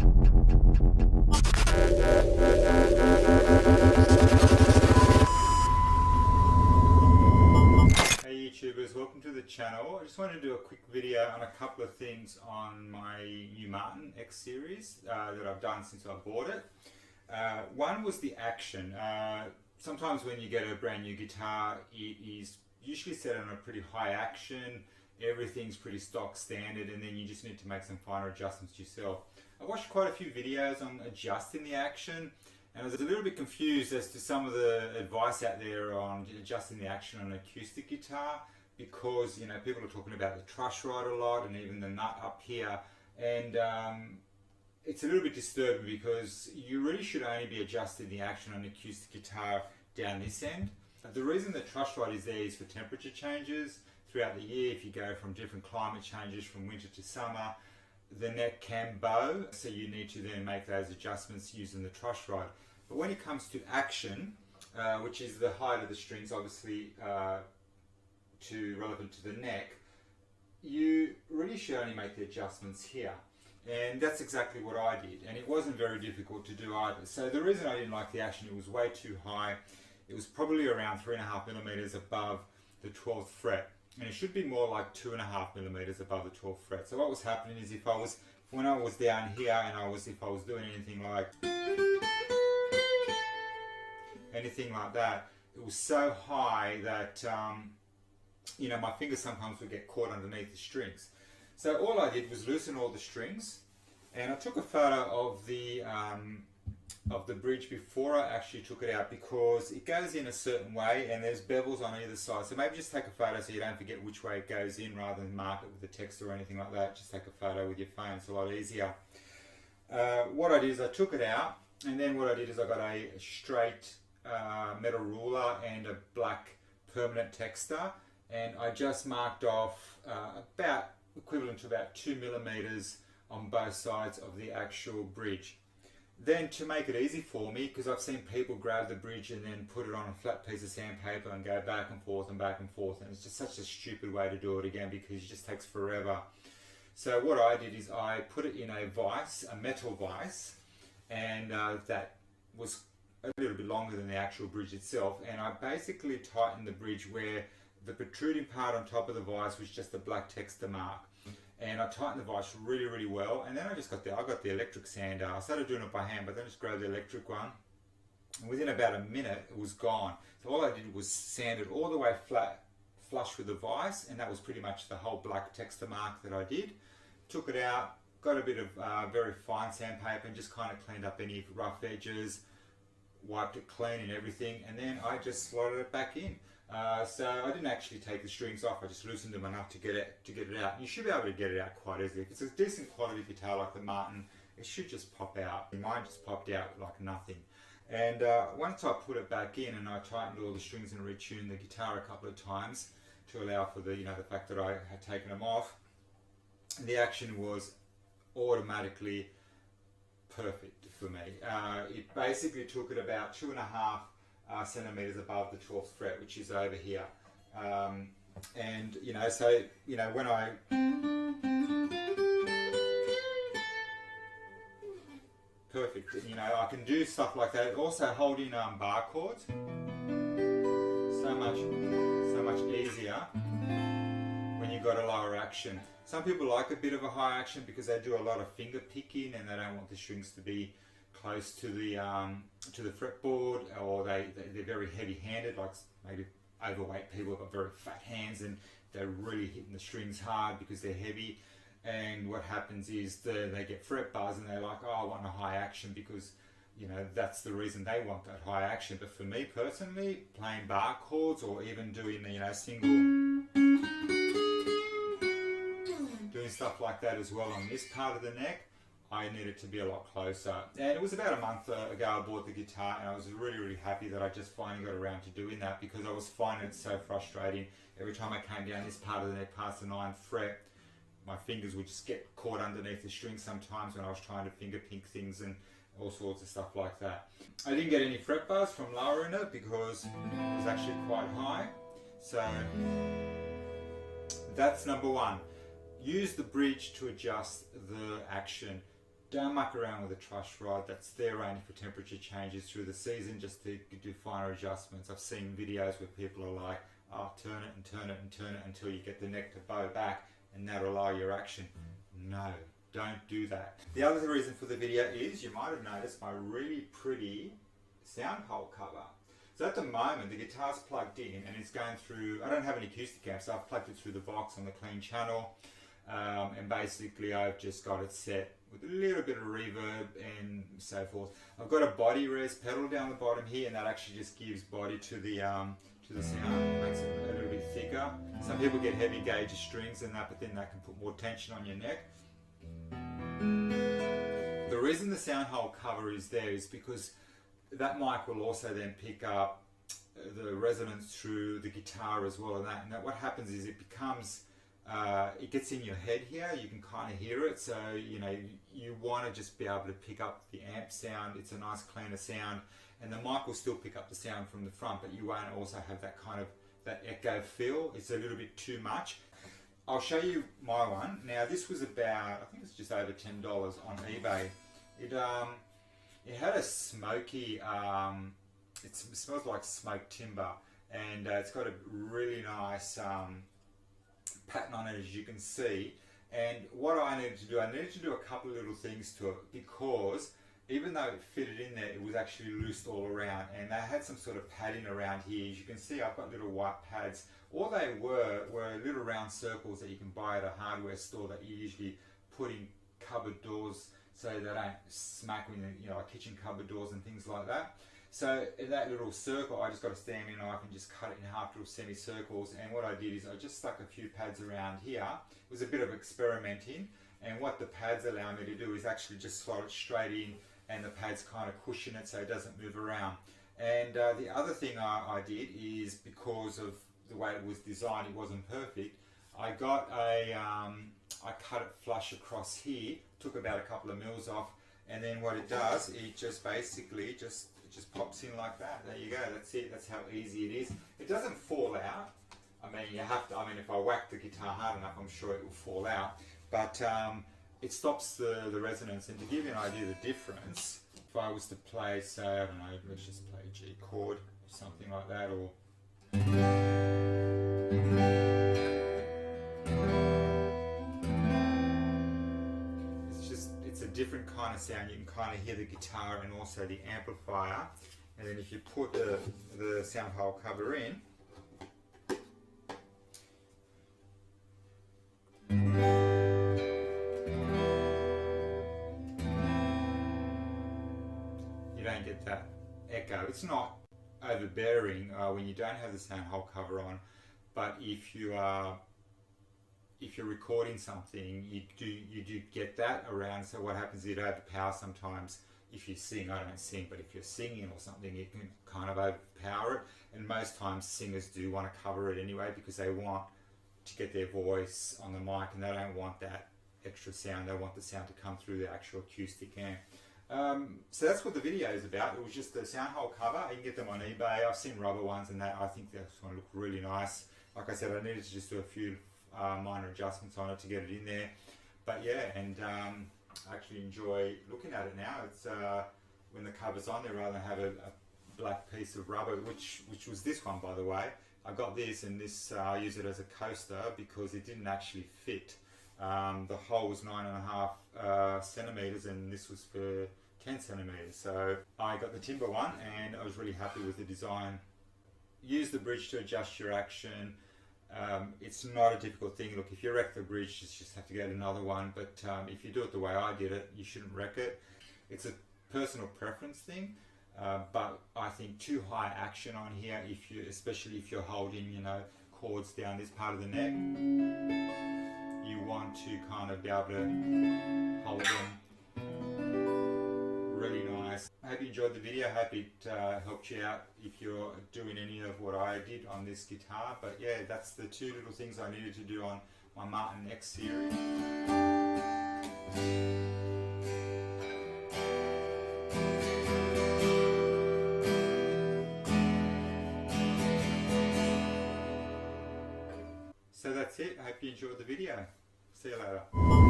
Hey YouTubers, welcome to the channel. I just wanted to do a quick video on a couple of things on my new Martin X series that I've done since I bought it. One was the action. Sometimes when you get a brand new guitar, it is usually set on a pretty high action, everything's pretty stock standard, and then you just need to make some finer adjustments yourself. I watched quite a few videos on adjusting the action, and I was a little bit confused as to some of the advice out there on adjusting the action on an acoustic guitar, because people are talking about the truss rod a lot and even the nut up here, and it's a little bit disturbing because you really should only be adjusting the action on an acoustic guitar down this end. The reason the truss rod is there is for temperature changes throughout the year. If you go from different climate changes from winter to summer, the neck can bow, so you need to then make those adjustments using the truss rod. But when it comes to action, which is the height of the strings, obviously relevant to the neck, you really should only make the adjustments here. And that's exactly what I did, and it wasn't very difficult to do either. So the reason I didn't like the action, it was way too high. It was probably around 3.5 millimeters above the 12th fret, and it should be more like 2.5 millimeters above the 12th fret. So what was happening is when I was down here and if I was doing anything like that, it was so high that my fingers sometimes would get caught underneath the strings. So all I did was loosen all the strings, and I took a photo of the bridge before I actually took it out, because it goes in a certain way and there's bevels on either side. So maybe just take a photo so you don't forget which way it goes in, rather than mark it with a text or anything like that. Just take a photo with your phone, it's a lot easier. What I did is I took it out, and then what I did is I got a straight metal ruler and a black permanent texter, and I just marked off about equivalent to about 2 millimeters on both sides of the actual bridge. Then, to make it easy for me, because I've seen people grab the bridge and then put it on a flat piece of sandpaper and go back and forth and back and forth, and it's just such a stupid way to do it again, because it just takes forever. So what I did is I put it in a vise, a metal vise, and that was a little bit longer than the actual bridge itself, and I basically tightened the bridge where the protruding part on top of the vise was just a black texture mark, and I tightened the vise really, really well. And then I got the electric sander. I started doing it by hand, but then I just grabbed the electric one, and within about a minute it was gone. So all I did was sand it all the way flat, flush with the vise, and that was pretty much the whole black texture mark that I did. Took it out, got a bit of very fine sandpaper, and just kind of cleaned up any rough edges, wiped it clean and everything, and then I just slotted it back in. So I didn't actually take the strings off, I just loosened them enough to get it out. You should be able to get it out quite easily. If it's a decent quality guitar like the Martin, it should just pop out. Mine just popped out like nothing. And once I put it back in and I tightened all the strings and retuned the guitar a couple of times to allow for the fact that I had taken them off, the action was automatically perfect for me. It basically took it about 2.5 centimeters above the 12th fret, which is over here. And when I perfect, I can do stuff like that. Also holding bar chords, so much easier when you've got a lower action. Some people like a bit of a high action because they do a lot of finger picking and they don't want the strings to be close to the fretboard, or they're very heavy-handed, like maybe overweight people have got very fat hands and they're really hitting the strings hard because they're heavy. And what happens is they get fret buzz and they're like, oh, I want a high action, because that's the reason they want that high action. But for me personally, playing bar chords or even doing doing stuff like that as well on this part of the neck, I needed to be a lot closer. And it was about a month ago I bought the guitar, and I was really, really happy that I just finally got around to doing that, because I was finding it so frustrating. Every time I came down this part of the neck past the 9th fret, my fingers would just get caught underneath the string sometimes when I was trying to finger pick things and all sorts of stuff like that. I didn't get any fret buzz from lowering it because it was actually quite high. So that's number one. Use the bridge to adjust the action. Don't muck around with a truss rod. That's there only for temperature changes through the season, just to do finer adjustments. I've seen videos where people are like, oh, turn it and turn it and turn it until you get the neck to bow back, and that'll allow your action. No, don't do that. The other reason for the video is, you might have noticed my really pretty sound hole cover. So at the moment the guitar's plugged in and it's going through, I don't have an acoustic amp, so I've plugged it through the box on the clean channel, and basically I've just got it set with a little bit of reverb and so forth. I've got a body res pedal down the bottom here, and that actually just gives body to the sound, makes it a little bit thicker. Some people get heavy gauge strings and that, but then that can put more tension on your neck. The reason the sound hole cover is there is because that mic will also then pick up the resonance through the guitar as well, and that what happens is it becomes it gets in your head here. You can kind of hear it, so you know you want to just be able to pick up the amp sound. It's a nice cleaner sound, and the mic will still pick up the sound from the front, but you won't also have that kind of that echo feel. It's a little bit too much. I'll show you my one. Now this was about, I think it's just over $10 on eBay. It had a smoky, it smells like smoked timber, and it's got a really nice pattern on it, as you can see. And what I needed to do, I needed to do a couple of little things to it, because even though it fitted in there, it was actually loosed all around, and they had some sort of padding around here. As you can see, I've got little white pads. All they were little round circles that you can buy at a hardware store that you usually put in cupboard doors so they don't smack when you know, like kitchen cupboard doors and things like that. So in that little circle, I just got a Stanley knife and just cut it in half little semicircles. And what I did is I just stuck a few pads around here. It was a bit of experimenting, and what the pads allow me to do is actually just slot it straight in, and the pads kind of cushion it so it doesn't move around. And the other thing I did is, because of the way it was designed, it wasn't perfect. I got a, I cut it flush across here, took about a couple of mils off, and then what it does, it just basically it just pops in like that. There you go, that's it, that's how easy it is. It doesn't fall out. I mean, you have to, I mean, if I whack the guitar hard enough, I'm sure it will fall out. But it stops the resonance. And to give you an idea of the difference, if I was to play, say, I don't know, let's just play a G chord, or something like that, or it's a different kind of sound. You can kind of hear the guitar and also the amplifier. And then if you put the sound hole cover in, you don't get that echo. It's not overbearing when you don't have the sound hole cover on, but if you're recording something, you do get that around. So what happens is it overpowers sometimes. If you sing, I don't sing, but if you're singing or something, it can kind of overpower it. And most times singers do want to cover it anyway, because they want to get their voice on the mic, and they don't want that extra sound. They want the sound to come through the actual acoustic amp. So that's what the video is about. It was just the sound hole cover. You can get them on eBay. I've seen rubber ones and that. I think that's going to look really nice. Like I said, I needed to just do a few minor adjustments on it to get it in there. But yeah, and I actually enjoy looking at it now. It's when the cover's on there, rather than have a black piece of rubber, which was this one, by the way. I got this, and this I use it as a coaster because it didn't actually fit. The hole was 9.5 centimeters, and this was for 10 centimeters. So I got the timber one, and I was really happy with the design. Use the bridge to adjust your action. It's not a difficult thing. Look, if you wreck the bridge, you just have to get another one. But if you do it the way I did it, you shouldn't wreck it. It's a personal preference thing. But I think too high action on here, especially if you're holding, you know, chords down this part of the neck, you want to kind of be able to hold them really nice. I hope you enjoyed the video. I hope it helped you out if you're doing any of what I did on this guitar. But yeah, that's the two little things I needed to do on my Martin X series. So that's it. I hope you enjoyed the video. See you later.